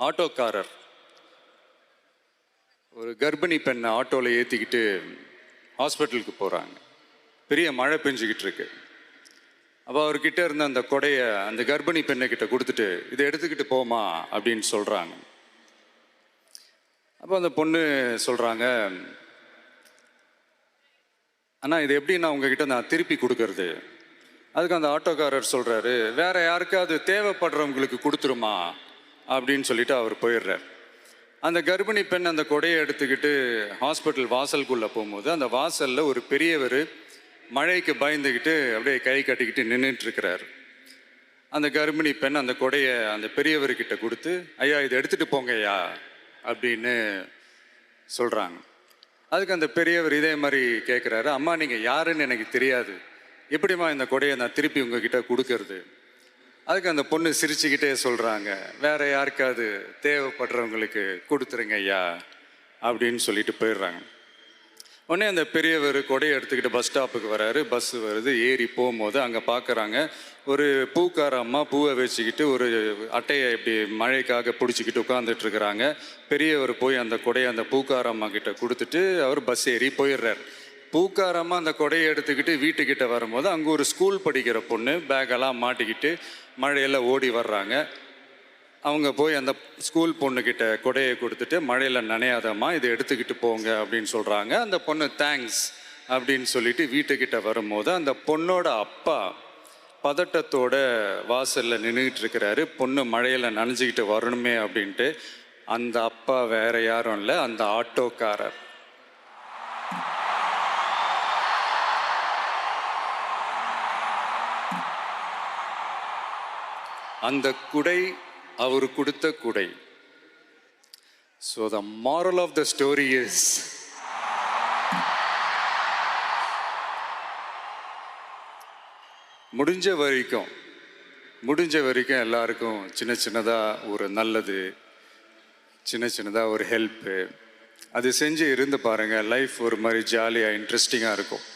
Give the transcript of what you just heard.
ஆட்டோக்காரர் ஒரு கர்ப்பிணி பெண்ணை ஆட்டோவில் ஏற்றிக்கிட்டு ஹாஸ்பிட்டலுக்கு போகிறாங்க. பெரிய மழை பெஞ்சிக்கிட்டு இருக்கு. அப்போ அவர்கிட்ட இருந்த அந்த கொடையை அந்த கர்ப்பிணி பெண்ணுக்கிட்ட கொடுத்துட்டு இதை எடுத்துக்கிட்டு போமா அப்படின்னு சொல்கிறாங்க. அப்போ அந்த பொண்ணு சொல்கிறாங்க, ஆனால் இது எப்படி நான் உங்ககிட்ட நான் திருப்பி கொடுக்கறது? அதுக்கு அந்த ஆட்டோக்காரர் சொல்கிறாரு, வேற யாருக்காவது தேவைப்படுறவங்களுக்கு கொடுத்துருமா அப்படின்னு சொல்லிட்டு அவர் போயிடுறார். அந்த கர்ப்பிணி பெண் அந்த கொடையை எடுத்துக்கிட்டு ஹாஸ்பிட்டல் வாசலுக்குள்ளே போகும்போது அந்த வாசலில் ஒரு பெரியவர் மழைக்கு பயந்துக்கிட்டு அப்படியே கை கட்டிக்கிட்டு நின்றுட்டு இருக்கிறார். அந்த கர்ப்பிணி பெண் அந்த கொடையை அந்த பெரியவர்கிட்ட கொடுத்து, ஐயா இதை எடுத்துகிட்டு போங்க ஐயா அப்படின்னு சொல்கிறாங்க. அதுக்கு அந்த பெரியவர் இதே மாதிரி கேட்குறாரு, அம்மா நீங்கள் யாருன்னு எனக்கு தெரியாது, எப்படிம்மா இந்த கொடையை நான் திருப்பி உங்ககிட்ட கொடுக்கறது? அதுக்கு அந்த பொண்ணு சிரிச்சுக்கிட்டே சொல்கிறாங்க, வேற யாருக்காவது தேவைப்படுறவங்களுக்கு கொடுத்துருங்க ஐயா அப்படின்னு சொல்லிட்டு போயிடுறாங்க. உடனே அந்த பெரியவர் கொடையை எடுத்துக்கிட்டு பஸ் ஸ்டாப்புக்கு வராரு. பஸ் வருது, ஏறி போகும்போது அங்கே பார்க்குறாங்க ஒரு பூக்கார அம்மா பூவை வச்சுக்கிட்டு ஒரு அட்டையை இப்படி மழைக்காக பிடிச்சிக்கிட்டு உட்காந்துட்டு இருக்கிறாங்க. பெரியவர் போய் அந்த கொடையை அந்த பூக்கார அம்மா கிட்ட கொடுத்துட்டு அவர் பஸ் ஏறி போயிடுறார். பூக்காரமாக அந்த கொடையை எடுத்துக்கிட்டு வீட்டுக்கிட்ட வரும்போது அங்கே ஒரு ஸ்கூல் படிக்கிற பொண்ணு பேக்கெல்லாம் மாட்டிக்கிட்டு மழையில் ஓடி வர்றாங்க. அவங்க போய் அந்த ஸ்கூல் பொண்ணுக்கிட்ட கொடையை கொடுத்துட்டு, மழையில் நனையாதம்மா இதை எடுத்துக்கிட்டு போங்க அப்படின்னு சொல்கிறாங்க. அந்த பொண்ணு தேங்க்ஸ் அப்படின்னு சொல்லிட்டு வீட்டுக்கிட்ட வரும்போது அந்த பொண்ணோட அப்பா பதட்டத்தோட வாசலில் நின்றுக்கிட்டு இருக்கிறாரு. பொண்ணு மழையில் நனைஞ்சிக்கிட்டு வரணுமே அப்படின்ட்டு. அந்த அப்பா வேற யாரும் இல்லை, அந்த ஆட்டோக்காரர். அந்த குடை அவர் கொடுத்த குடை. So the moral of the story is, முடிஞ்ச வரைக்கும் எல்லாருக்கும் சின்ன சின்னதாக ஒரு நல்லது, சின்ன சின்னதாக ஒரு ஹெல்ப்பு அது செஞ்சு இருந்து பாருங்கள். லைஃப் ஒரு மாதிரி ஜாலியாக இன்ட்ரெஸ்டிங்காக இருக்கும்.